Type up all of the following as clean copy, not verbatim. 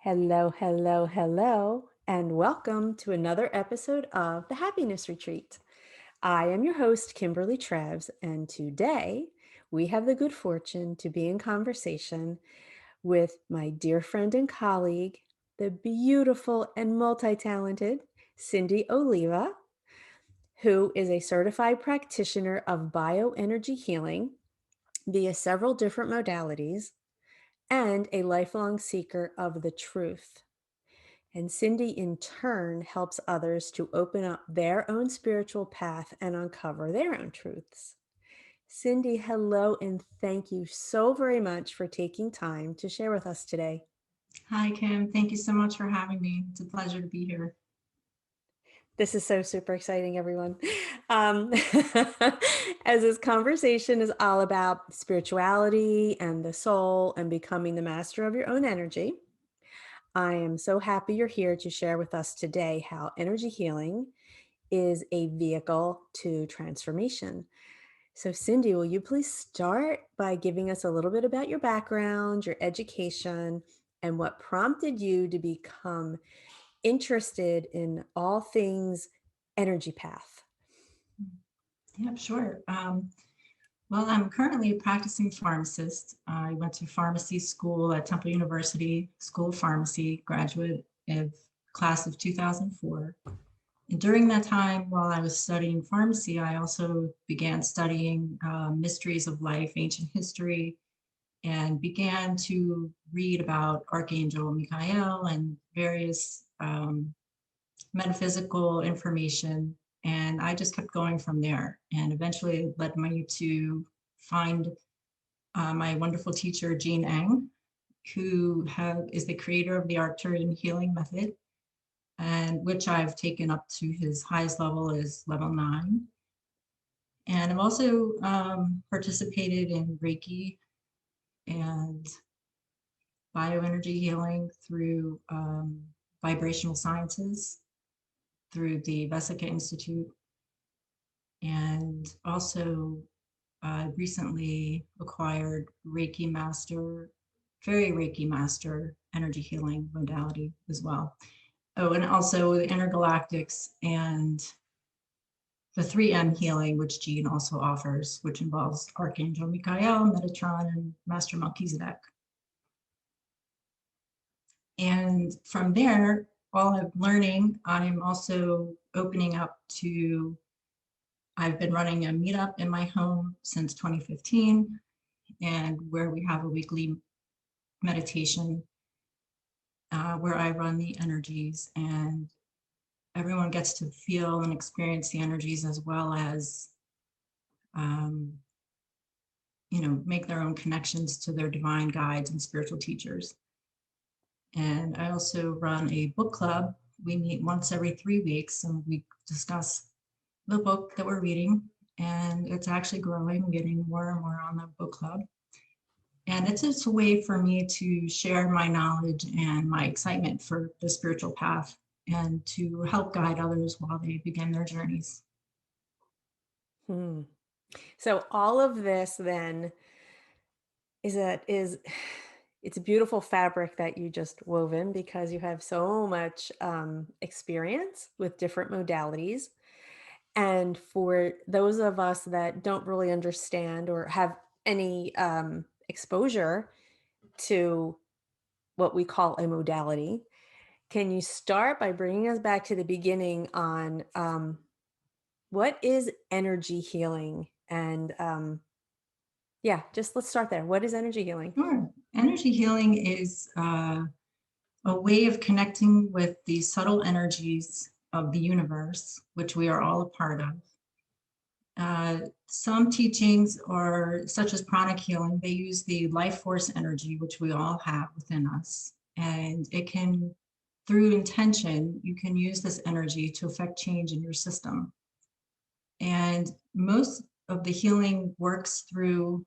Hello, hello, hello, and welcome to another episode of the Happiness Retreat. I am your host, Kimberly Treves, and today we have the good fortune to be in conversation with my dear friend and colleague, the beautiful and multi-talented Cynthia Oliva, who is a certified practitioner of bioenergy healing via several different modalities and a lifelong seeker of the truth. And Cindy, in turn, helps others to open up their own spiritual path and uncover their own truths. Cindy, hello, and thank you so very much for taking time to share with us today. Hi, Kim. Thank you so much for having me. It's a pleasure to be here. This is so super exciting, everyone. Um, as this conversation is all about spirituality and the soul and becoming the master of your own energy, I am so happy you're here to share with us today how energy healing is a vehicle to transformation. So, Cindy, will you please start by giving us a little bit about your background, your education, and what prompted you to become interested in all things energy path? Yeah, sure. Well, I'm currently a practicing pharmacist. I went to pharmacy school at Temple University School of Pharmacy, graduate of class of 2004. And during that time, while I was studying pharmacy, I also began studying mysteries of life, ancient history, and began to read about Archangel Michael and various metaphysical information. And I just kept going from there. And eventually it led me to find my wonderful teacher, Jean Eng, who is the creator of the Arcturian Healing Method, and which I've taken up to his highest level is level 9. And I've also participated in Reiki and bioenergy healing through Vibrational Sciences, through the Vesica Institute, and also recently acquired Reiki Master, Fairy Reiki Master energy healing modality as well. Oh, and also the intergalactics and the 3M healing, which Jean also offers, which involves Archangel Michael, Metatron, and Master Melchizedek. And from there, while I'm learning, I'm also opening up to, I've been running a meetup in my home since 2015, and where we have a weekly meditation where I run the energies, and everyone gets to feel and experience the energies as well as, um, make their own connections to their divine guides and spiritual teachers. And I also run a book club. We meet once every 3 weeks and we discuss the book that we're reading. And it's actually growing, getting more and more on the book club. And it's just a way for me to share my knowledge and my excitement for the spiritual path and to help guide others while they begin their journeys. Hmm. So all of this then is it's a beautiful fabric that you just woven because you have so much experience with different modalities. And for those of us that don't really understand or have any exposure to what we call a modality, can you start by bringing us back to the beginning on what is energy healing? And yeah, just let's start there. What is energy healing? Sure. Energy healing is a way of connecting with the subtle energies of the universe, which we are all a part of. Some teachings are such as pranic healing, they use the life force energy, which we all have within us. And it can, through intention, you can use this energy to affect change in your system. And most of the healing works through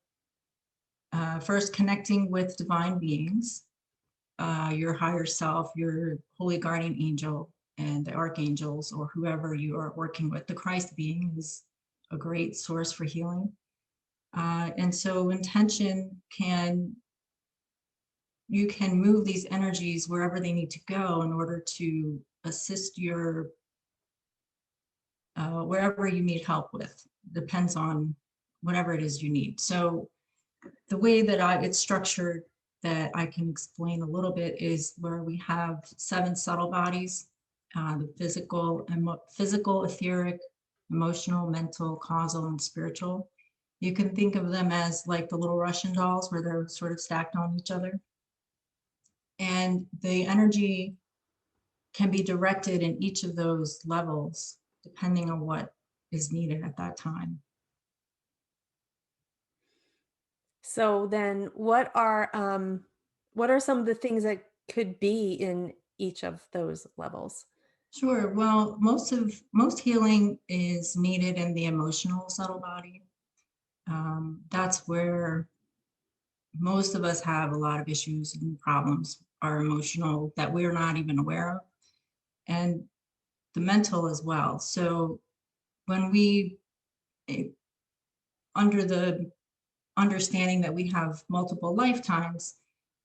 first connecting with divine beings, your higher self, your holy guardian angel, and the archangels, or whoever you are working with. The Christ being is a great source for healing. And so intention can you can move these energies wherever they need to go in order to assist your wherever you need help with. Depends on whatever it is you need. So the way that it's structured, that I can explain a little bit, is where we have 7 subtle bodies: the physical, etheric, emotional, mental, causal, and spiritual. You can think of them as like the little Russian dolls, where they're sort of stacked on each other. And the energy can be directed in each of those levels depending on what is needed at that time. So then what are some of the things that could be in each of those levels? Sure. Well, most healing is needed in the emotional subtle body. That's where most of us have a lot of issues and problems are emotional that we're not even aware of, and the mental as well. So when we, eh, under the understanding that we have multiple lifetimes,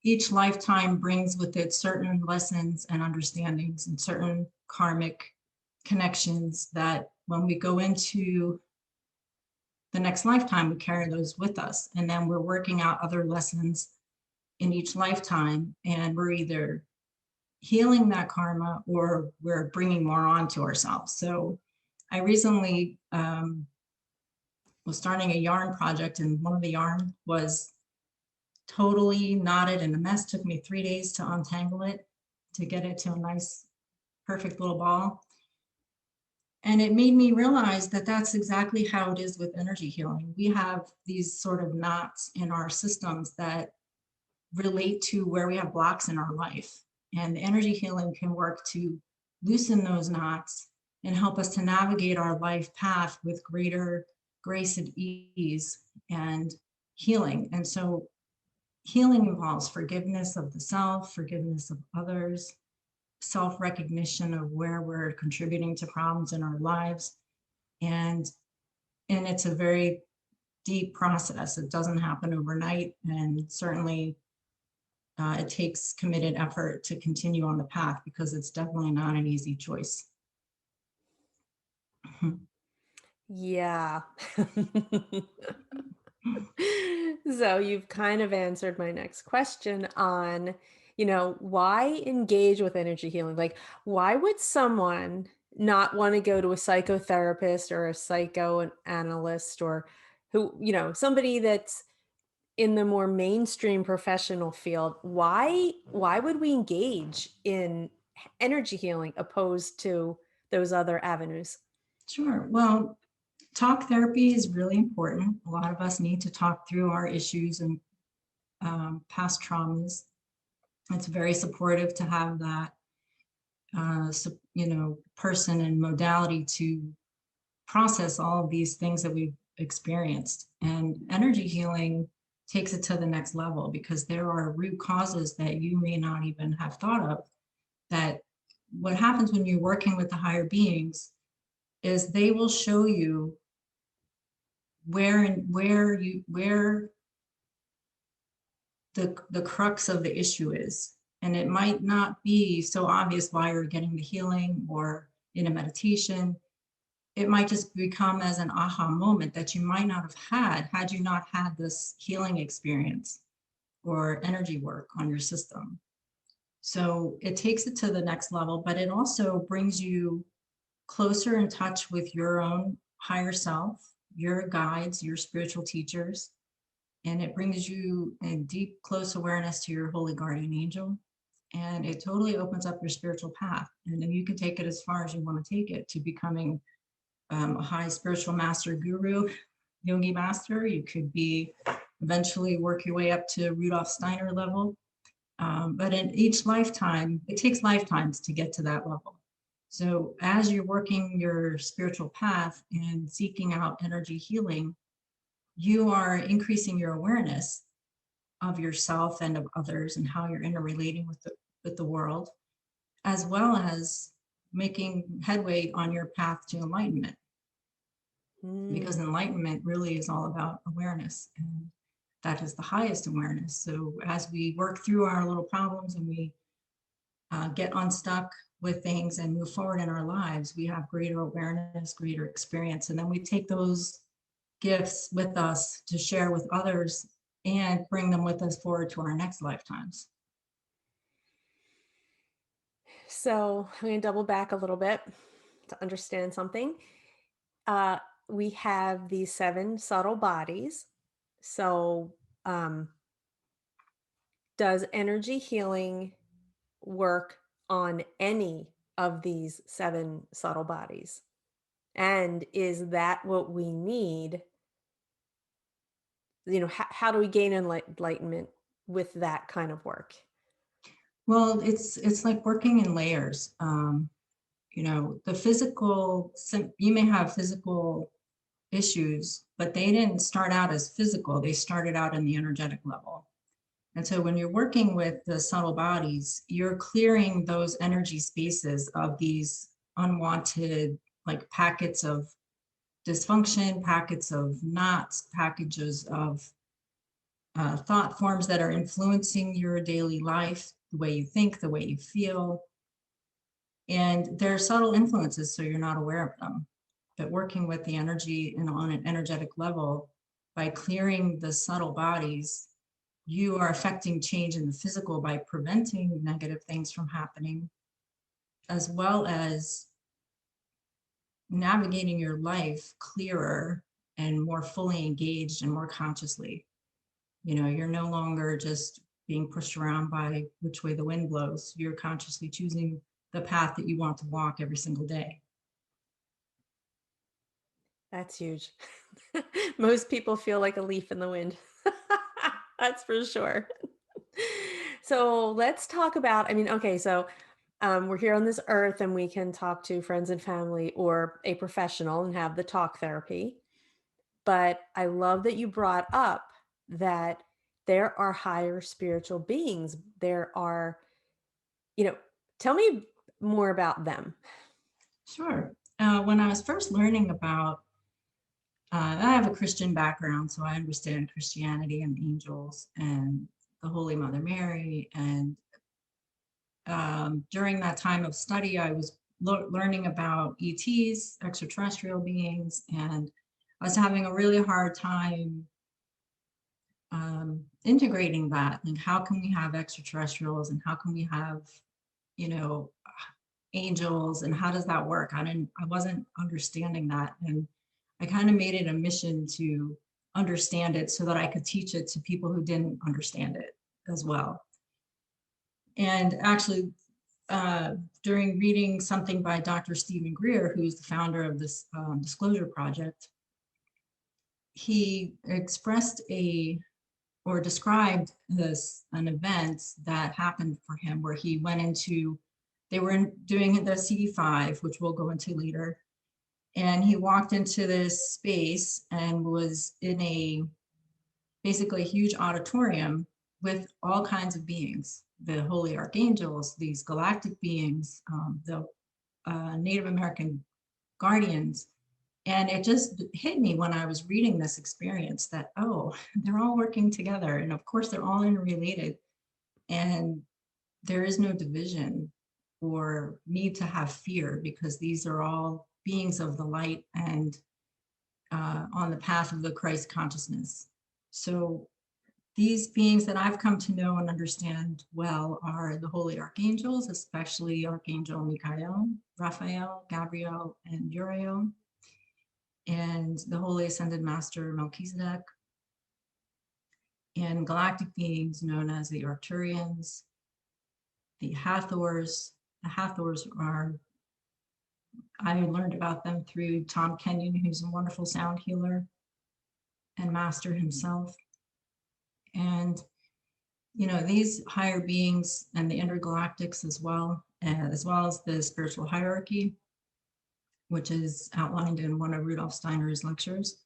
each lifetime brings with it certain lessons and understandings and certain karmic connections that when we go into the next lifetime, we carry those with us. And then we're working out other lessons in each lifetime. And we're either healing that karma or we're bringing more on to ourselves. So I recently was starting a yarn project, and one of the yarn was totally knotted and a mess. Took me 3 days to untangle it, to get it to a nice, perfect little ball. And it made me realize that that's exactly how it is with energy healing. We have these sort of knots in our systems that relate to where we have blocks in our life. And the energy healing can work to loosen those knots and help us to navigate our life path with greater grace and ease and healing. And so healing involves forgiveness of the self, forgiveness of others, self-recognition of where we're contributing to problems in our lives. And it's a very deep process. It doesn't happen overnight, and certainly it takes committed effort to continue on the path, because it's definitely not an easy choice. Yeah. So you've kind of answered my next question on, why engage with energy healing? Like, why would someone not want to go to a psychotherapist or a psychoanalyst or somebody that's in the more mainstream professional field? Why would we engage in energy healing opposed to those other avenues? Sure. Well, talk therapy is really important. A lot of us need to talk through our issues and past traumas. It's very supportive to have that, person and modality to process all of these things that we've experienced. And energy healing takes it to the next level, because there are root causes that you may not even have thought of. That what happens when you're working with the higher beings is they will show you where the crux of the issue is. And it might not be so obvious why you're getting the healing or in a meditation. It might just become as an aha moment that you might not have had you not had this healing experience or energy work on your system. So it takes it to the next level, but it also brings you closer in touch with your own higher self, your guides, your spiritual teachers, and it brings you a deep, close awareness to your holy guardian angel. And it totally opens up your spiritual path. And then you can take it as far as you want to take it, to becoming a high spiritual master, guru, yogi master. You could be eventually work your way up to Rudolf Steiner level. But in each lifetime, it takes lifetimes to get to that level. So as you're working your spiritual path and seeking out energy healing, you are increasing your awareness of yourself and of others and how you're interrelating with the world, as well as making headway on your path to enlightenment. Because Mm. enlightenment really is all about awareness. And that is the highest awareness. So as we work through our little problems and we get unstuck with things and move forward in our lives, we have greater awareness, greater experience. And then we take those gifts with us to share with others and bring them with us forward to our next lifetimes. So I'm going to double back a little bit to understand something. Uh, we have these 7 subtle bodies. So, does energy healing work on any of these 7 subtle bodies? And is that what we need? How do we gain enlightenment with that kind of work? Well, it's like working in layers. The physical, you may have physical issues, but they didn't start out as physical. They started out in the energetic level. And so when you're working with the subtle bodies, you're clearing those energy spaces of these unwanted, like packets of dysfunction, packets of knots, packages of thought forms that are influencing your daily life, the way you think, the way you feel. And they're subtle influences, so you're not aware of them. But working with the energy and on an energetic level, by clearing the subtle bodies, you are affecting change in the physical by preventing negative things from happening, as well as navigating your life clearer and more fully engaged and more consciously. You're no longer just being pushed around by which way the wind blows. You're consciously choosing the path that you want to walk every single day. That's huge. Most people feel like a leaf in the wind. That's for sure. So let's talk about, okay, so we're here on this earth and we can talk to friends and family or a professional and have the talk therapy. But I love that you brought up that there are higher spiritual beings. There are, tell me more about them. Sure. When I was first learning about, I have a Christian background, so I understand Christianity and angels and the Holy Mother Mary. And during that time of study, I was learning about ETs, extraterrestrial beings, and I was having a really hard time integrating that. Like, how can we have extraterrestrials and how can we have, you know, angels, and how does that work? I wasn't understanding that. And I kind of made it a mission to understand it so that I could teach it to people who didn't understand it as well. And actually, during reading something by Dr. Stephen Greer, who's the founder of this Disclosure Project, he expressed or described an event that happened for him where he went into, they were doing the CD5, which we'll go into later. And he walked into this space and was in basically a huge auditorium with all kinds of beings, the holy archangels, these galactic beings, the Native American guardians. And it just hit me when I was reading this experience that, oh, they're all working together. And of course, they're all interrelated. And there is no division or need to have fear, because these are all beings of the light and on the path of the Christ consciousness. So these beings that I've come to know and understand well are the holy archangels, especially Archangel Michael, Raphael, Gabriel, and Uriel, and the Holy Ascended Master Melchizedek, and galactic beings known as the Arcturians, the Hathors. The Hathors are, I learned about them through Tom Kenyon, who's a wonderful sound healer and master himself. And, these higher beings and the intergalactics as well as the spiritual hierarchy, which is outlined in one of Rudolf Steiner's lectures.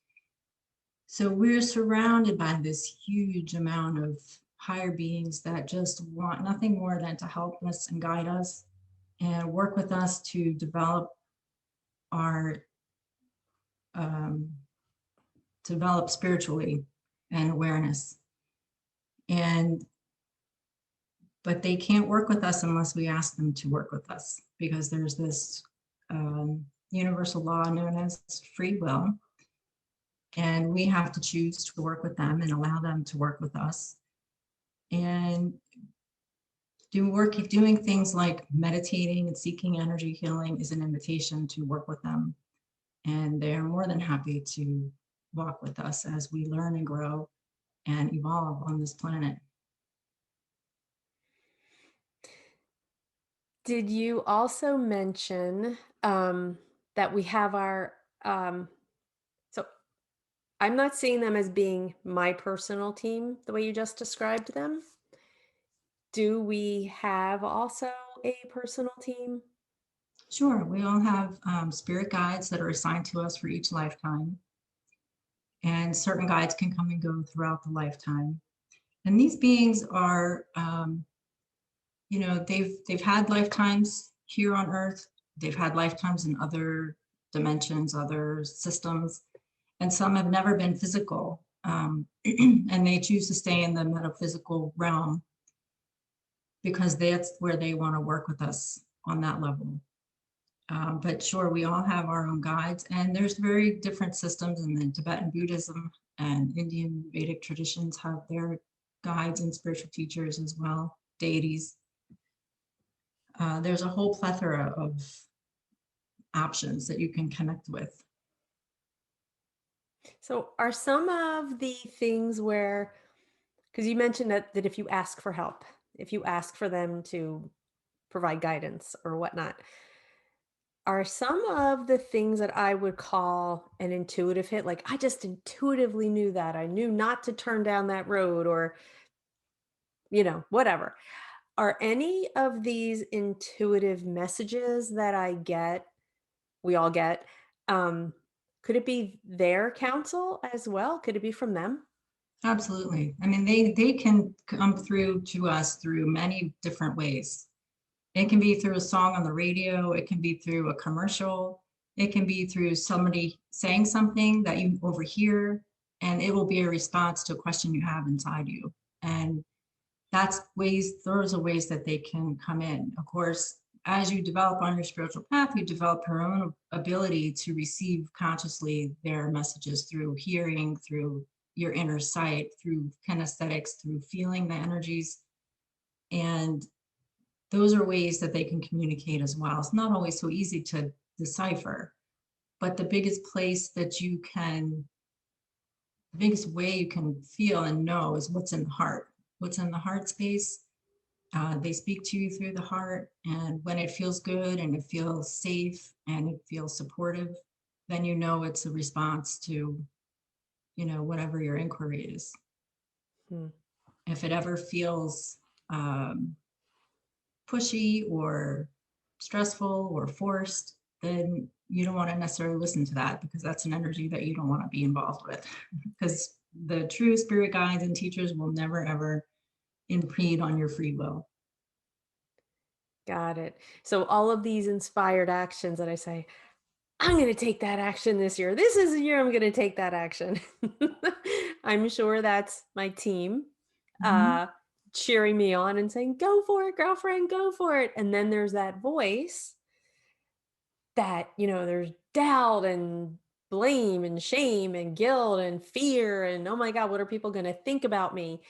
So we're surrounded by this huge amount of higher beings that just want nothing more than to help us and guide us and work with us to develop our develop spiritually and awareness. And but they can't work with us unless we ask them to work with us, because there's this universal law known as free will, and we have to choose to work with them and allow them to work with us. And doing things like meditating and seeking energy healing is an invitation to work with them, and they're more than happy to walk with us as we learn and grow and evolve on this planet. Did you also mention that we have our so I'm not seeing them as being my personal team the way you just described them. Do we have also a personal team? Sure, we all have spirit guides that are assigned to us for each lifetime, and certain guides can come and go throughout the lifetime. And these beings are, they've had lifetimes here on Earth. They've had lifetimes in other dimensions, other systems, and some have never been physical. And they choose to stay in the metaphysical realm because that's where they want to work with us on that level. But sure, we all have our own guides, and there's very different systems in the Tibetan Buddhism and Indian Vedic traditions have their guides and spiritual teachers as well, deities. There's a whole plethora of options that you can connect with. So are some of the things where, because you mentioned that if you ask for help, if you ask for them to provide guidance or whatnot, are some of the things that I would call an intuitive hit, like I just intuitively knew that I knew not to turn down that road or, whatever. Are any of these intuitive messages that I get, we all get, um, could it be their counsel as well? Could it be from them? Absolutely. I mean, they can come through to us through many different ways. It can be through a song on the radio, it can be through a commercial, it can be through somebody saying something that you overhear, and it will be a response to a question you have inside you. And those are ways that they can come in. Of course, as you develop on your spiritual path, you develop your own ability to receive consciously their messages through hearing, through your inner sight, through kinesthetics, through feeling the energies. And those are ways that they can communicate as well. It's not always so easy to decipher, but the biggest way you can feel and know is what's in the heart. What's in the heart space. They speak to you through the heart, and when it feels good and it feels safe and it feels supportive, then you know it's a response to, whatever your inquiry is. Hmm. If it ever feels um, pushy or stressful or forced, then you don't want to necessarily listen to that, because that's an energy that you don't want to be involved with. Because the true spirit guides and teachers will never ever impede on your free will. Got it. So all of these inspired actions that I say, I'm going to take that action this year. This is the year I'm going to take that action. I'm sure that's my team Mhm. uh, cheering me on and saying, go for it, girlfriend, go for it. And then there's that voice that, there's doubt and blame and shame and guilt and fear and, oh my God, what are people going to think about me?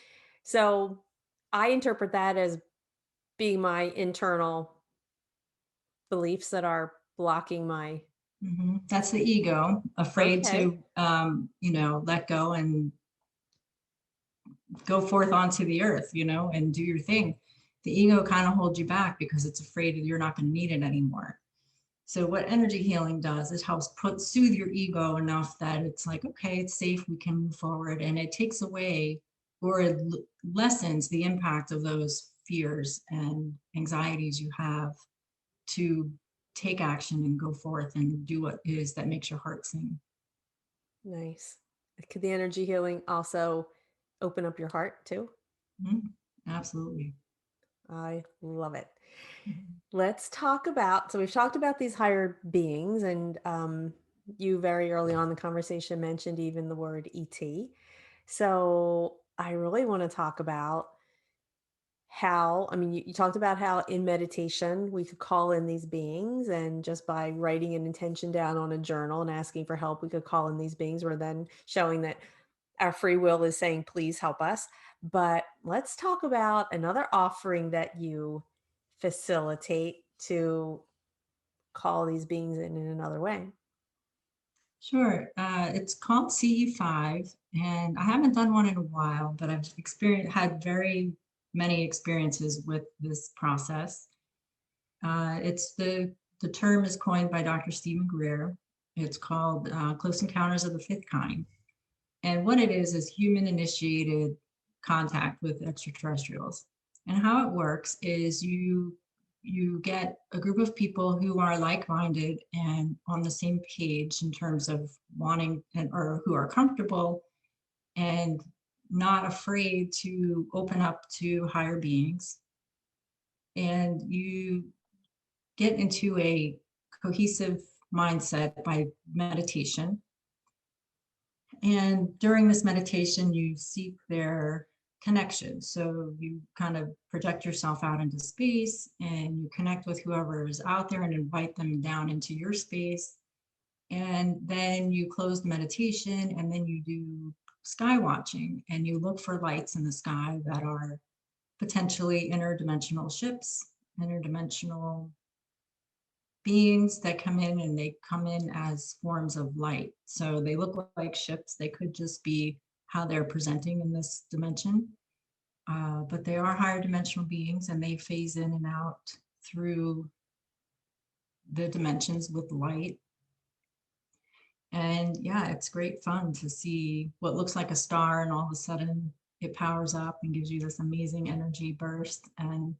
So I interpret that as being my internal beliefs that are blocking my. That's the ego, afraid Okay. to, let go and go forth onto the earth, and do your thing. The ego kind of holds you back because it's afraid that you're not going to need it anymore. So what energy healing does is helps soothe your ego enough that it's like, okay, it's safe, we can move forward, and it takes away or it lessens the impact of those fears and anxieties you have to take action and go forth and do what it is that makes your heart sing. Nice. Could the energy healing also open up your heart too? Mhm. Absolutely. I love it. Mhm. Let's talk about, so we've talked about these higher beings, and you very early on in the conversation mentioned even the word ET. So I really want to talk about how, I mean, you talked about how in meditation we could call in these beings, and just by writing an intention down on a journal and asking for help, we could call in these beings. We're then showing that our free will is saying, please help us. But let's talk about another offering that you facilitate to call these beings in another way. Sure. It's called CE5, and I haven't done one in a while, but I've had very many experiences with this process. It's the term is coined by Dr. Stephen Greer. It's called Close Encounters of the Fifth Kind. And what it is human initiated contact with extraterrestrials. And how it works is you get a group of people who are like-minded and on the same page in terms of wanting or who are comfortable and not afraid to open up to higher beings. And you get into a cohesive mindset by meditation. And during this meditation, you seek their connection. So you kind of project yourself out into space and you connect with whoever is out there and invite them down into your space. And then you close the meditation and then you do sky watching and you look for lights in the sky that are potentially interdimensional ships, interdimensional beings that come in, and they come in as forms of light. So they look like ships. They could just be how they're presenting in this dimension. But they are higher dimensional beings and they phase in and out through the dimensions with light. And yeah, it's great fun to see what looks like a star and all of a sudden it powers up and gives you this amazing energy burst. And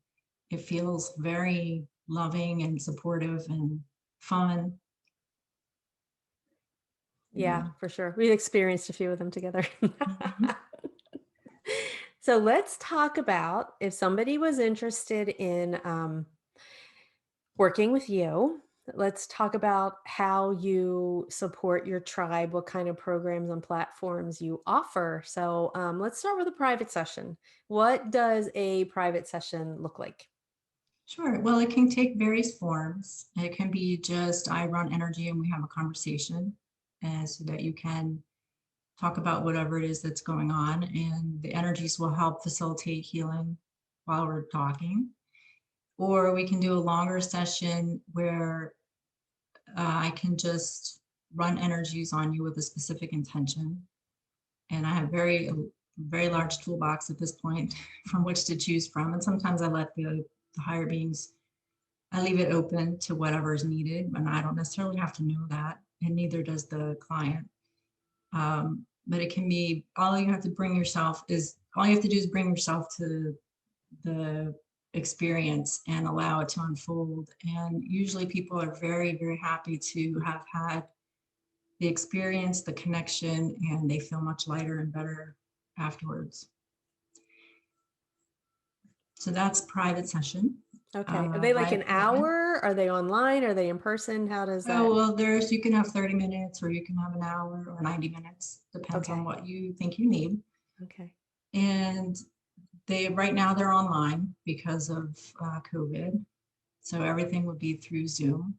it feels very loving and supportive and fun. Yeah, Yeah. for sure. We experienced a few of them together. Mhm. So let's talk about, if somebody was interested in working with you, let's talk about how you support your tribe, what kind of programs and platforms you offer. So let's start with a private session. What does a private session look like? Sure. Well, it can take various forms. It can be just I run energy and we have a conversation, and so that you can talk about whatever it is that's going on, and the energies will help facilitate healing while we're talking. Or we can do a longer session where I can just run energies on you with a specific intention. And I have very large toolbox at this point from which to choose from. And sometimes I let the higher beings, I leave it open to whatever is needed, and I don't necessarily have to know that, and neither does the client. But it can be all you have to do is bring yourself to the experience and allow it to unfold. And usually people are very happy to have had the experience, the connection, and they feel much lighter and better afterwards. So that's private session. Okay. Are they like My an appointment. hour? Are they online? Are they in person? How does Oh, that? well, you can have 30 minutes or you can have an hour or 90 minutes, depends on Okay. what you think you need. Okay. And right now they're online because of COVID. So everything would be through Zoom,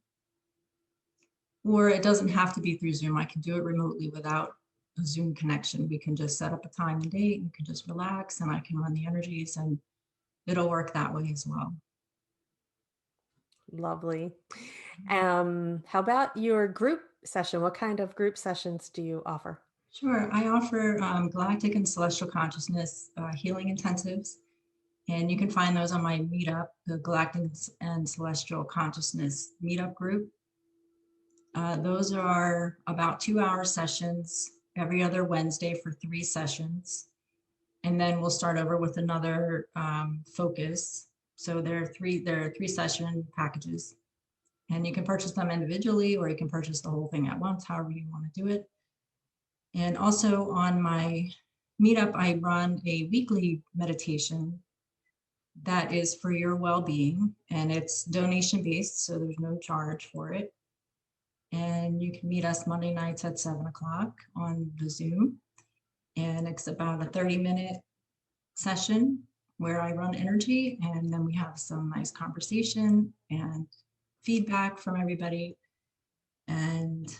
or it doesn't have to be through Zoom. I can do it remotely without a Zoom connection. We can just set up a time and date. You can just relax and I can run the energies and it'll work that way as well. Lovely. How about your group session? What kind of group sessions do you offer? Sure. I offer Galactic and Celestial Consciousness healing intensives, and you can find those on my meetup, the Galactic and Celestial Consciousness meetup group. Those are about 2-hour sessions every other Wednesday for 3 sessions. And then we'll start over with another focus. So there are three session packages, and you can purchase them individually or you can purchase the whole thing at once, however you want to do it. And also on my meetup, I run a weekly meditation that is for your well-being, and it's donation based, so there's no charge for it. And you can meet us Monday nights at 7 o'clock on the Zoom. And it's about a 30-minute session where I run energy, and then we have some nice conversation and feedback from everybody. And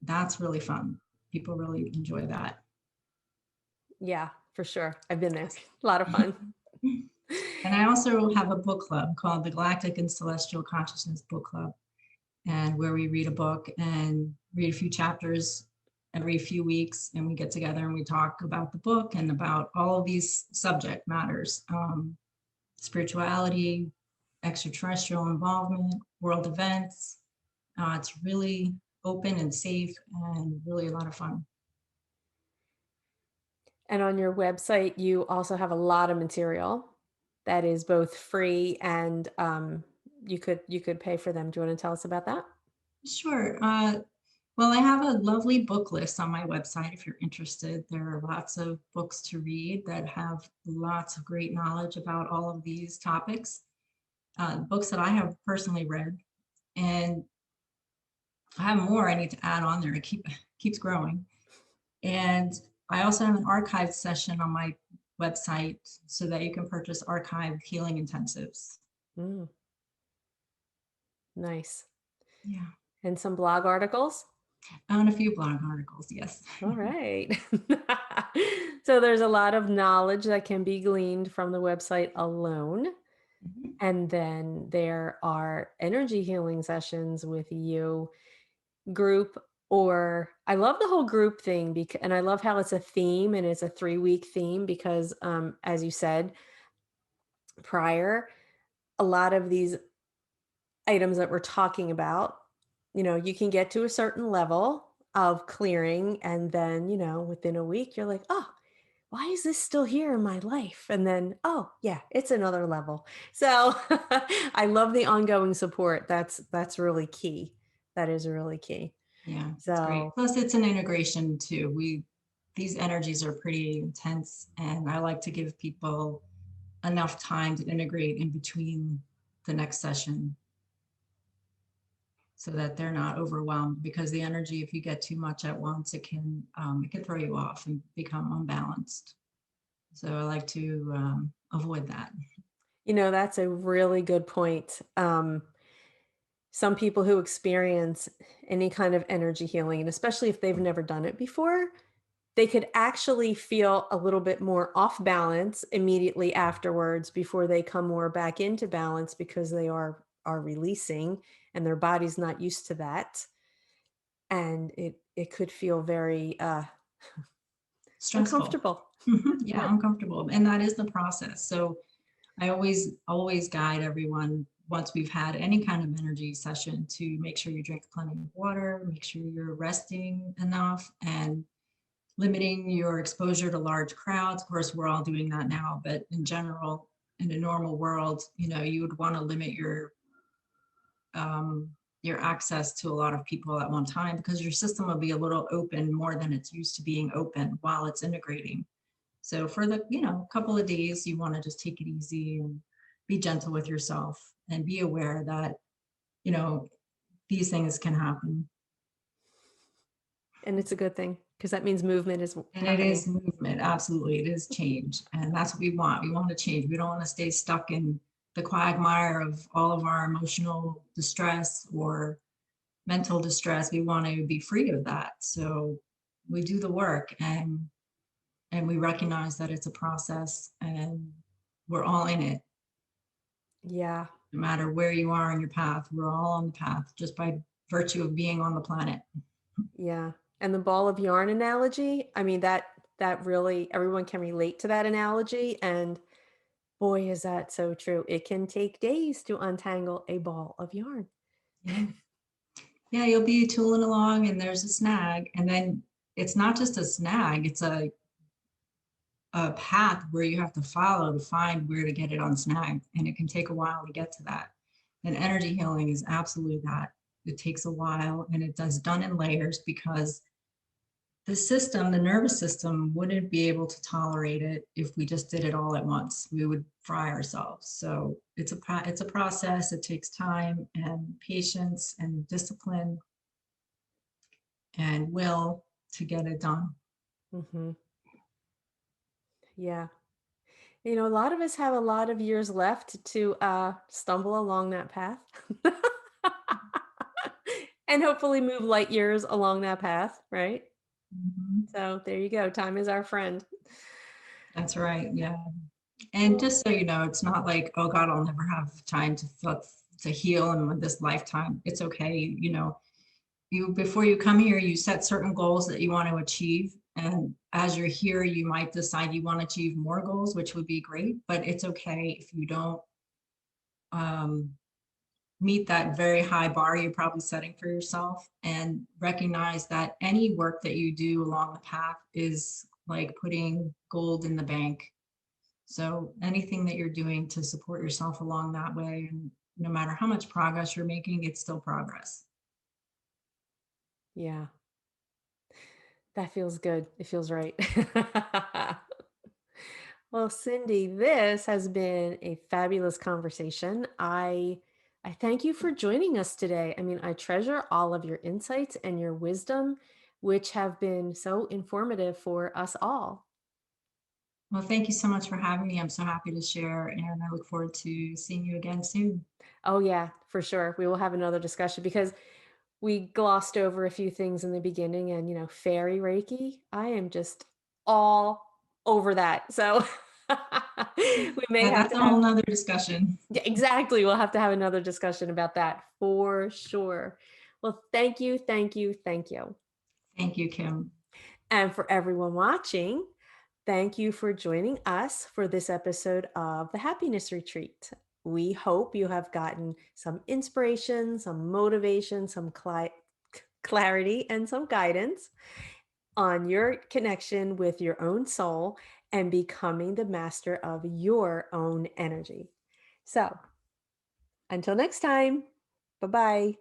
that's really fun. People really enjoy that. Yeah, for sure. I've been there. A lot of fun. And I also have a book club called the Galactic and Celestial Consciousness Book Club, and where we read a book and read a few chapters every few weeks, and we get together and we talk about the book and about all of these subject matters, spirituality, extraterrestrial involvement, world events. It's really open and safe and really a lot of fun. And on your website, you also have a lot of material that is both free and you could pay for them. Do you want to tell us about that? Sure. Well, I have a lovely book list on my website if you're interested. There are lots of books to read that have lots of great knowledge about all of these topics. Books that I have personally read, and I have more I need to add on there. It keeps growing. And I also have an archive session on my website so that you can purchase archived healing intensives. Mm, nice. Yeah. And some blog articles. And a few blog articles, yes. All right. So there's a lot of knowledge that can be gleaned from the website alone. Mhm. And then there are energy healing sessions with you, group, or I love the whole group thing because, and I love how it's a theme and it's a 3-week theme because, as you said prior, a lot of these items that we're talking about, you can get to a certain level of clearing, and then, within a week, you're like, oh, why is this still here in my life? And then, oh, yeah, it's another level. So I love the ongoing support. That's really key. That is really key. Yeah, it's great. So, Plus, it's an integration too. These energies are pretty intense, and I like to give people enough time to integrate in between the next session so that they're not overwhelmed, because the energy, if you get too much at once, it can throw you off and become unbalanced. So I like to avoid that. that's a really good point. Some people who experience any kind of energy healing, and especially if they've never done it before, they could actually feel a little bit more off balance immediately afterwards before they come more back into balance because they are releasing and their body's not used to that. And it could feel very Stressful. uncomfortable. Yeah, uncomfortable. And that is the process. So I always guide everyone once we've had any kind of energy session to make sure you drink plenty of water, make sure you're resting enough, and limiting your exposure to large crowds. Of course, we're all doing that now, but in general, in a normal world, you would want to limit your access to a lot of people at one time, because your system will be a little open more than it's used to being open while it's integrating. So for the couple of days, you want to just take it easy and be gentle with yourself and be aware that you know these things can happen. And it's a good thing because that means movement is And it happening. is movement. Absolutely. It is change. And that's what we want. We want to change. We don't want to stay stuck in the quagmire of all of our emotional distress or mental distress. We want to be free of that. So we do the work, and we recognize that it's a process, and we're all in it. Yeah. No matter where you are in your path, we're all on the path just by virtue of being on the planet. Yeah. And the ball of yarn analogy, I mean, that really everyone can relate to that analogy. And boy, is that so true. It can take days to untangle a ball of yarn. Yeah. Yeah, you'll be tooling along and there's a snag. And then it's not just a snag, it's a path where you have to follow to find where to get it unsnagged. And it can take a while to get to that. And energy healing is absolutely that. It takes a while, and it does done in layers, because the nervous system wouldn't be able to tolerate it if we just did it all at once. We would fry ourselves. So it's a process. It takes time and patience and discipline and will to get it done. Hmm. Yeah. A lot of us have a lot of years left to stumble along that path. And hopefully move light years along that path, right? Mhm. So there you go. Time is our friend. That's right. Yeah. And Well, just so you know, it's not like, oh God, I'll never have time to heal in this lifetime. It's okay. You before you come here, you set certain goals that you want to achieve. And as you're here, you might decide you want to achieve more goals, which would be great. But it's okay if you don't um, meet that very high bar you're probably setting for yourself, and recognize that any work that you do along the path is like putting gold in the bank. So anything that you're doing to support yourself along that way, and no matter how much progress you're making, it's still progress. yeah, that feels good. It feels right. Well, Cindy, this has been a fabulous conversation. I thank you for joining us today. I mean, I treasure all of your insights and your wisdom, which have been so informative for us all. Well, thank you so much for having me. I'm so happy to share, and I look forward to seeing you again soon. Oh, yeah, for sure. We will have another discussion because we glossed over a few things in the beginning and, fairy Reiki, I am just all over that. So we may Yeah, have that's to a have, whole nother discussion. yeah, exactly. We'll have to have another discussion about that for sure. Well, thank you, thank you, thank you. Thank you, Kim. And for everyone watching, thank you for joining us for this episode of the Happiness Retreat. We hope you have gotten some inspiration, some motivation, some clarity, and some guidance on your connection with your own soul and becoming the master of your own energy. So, until next time, bye bye.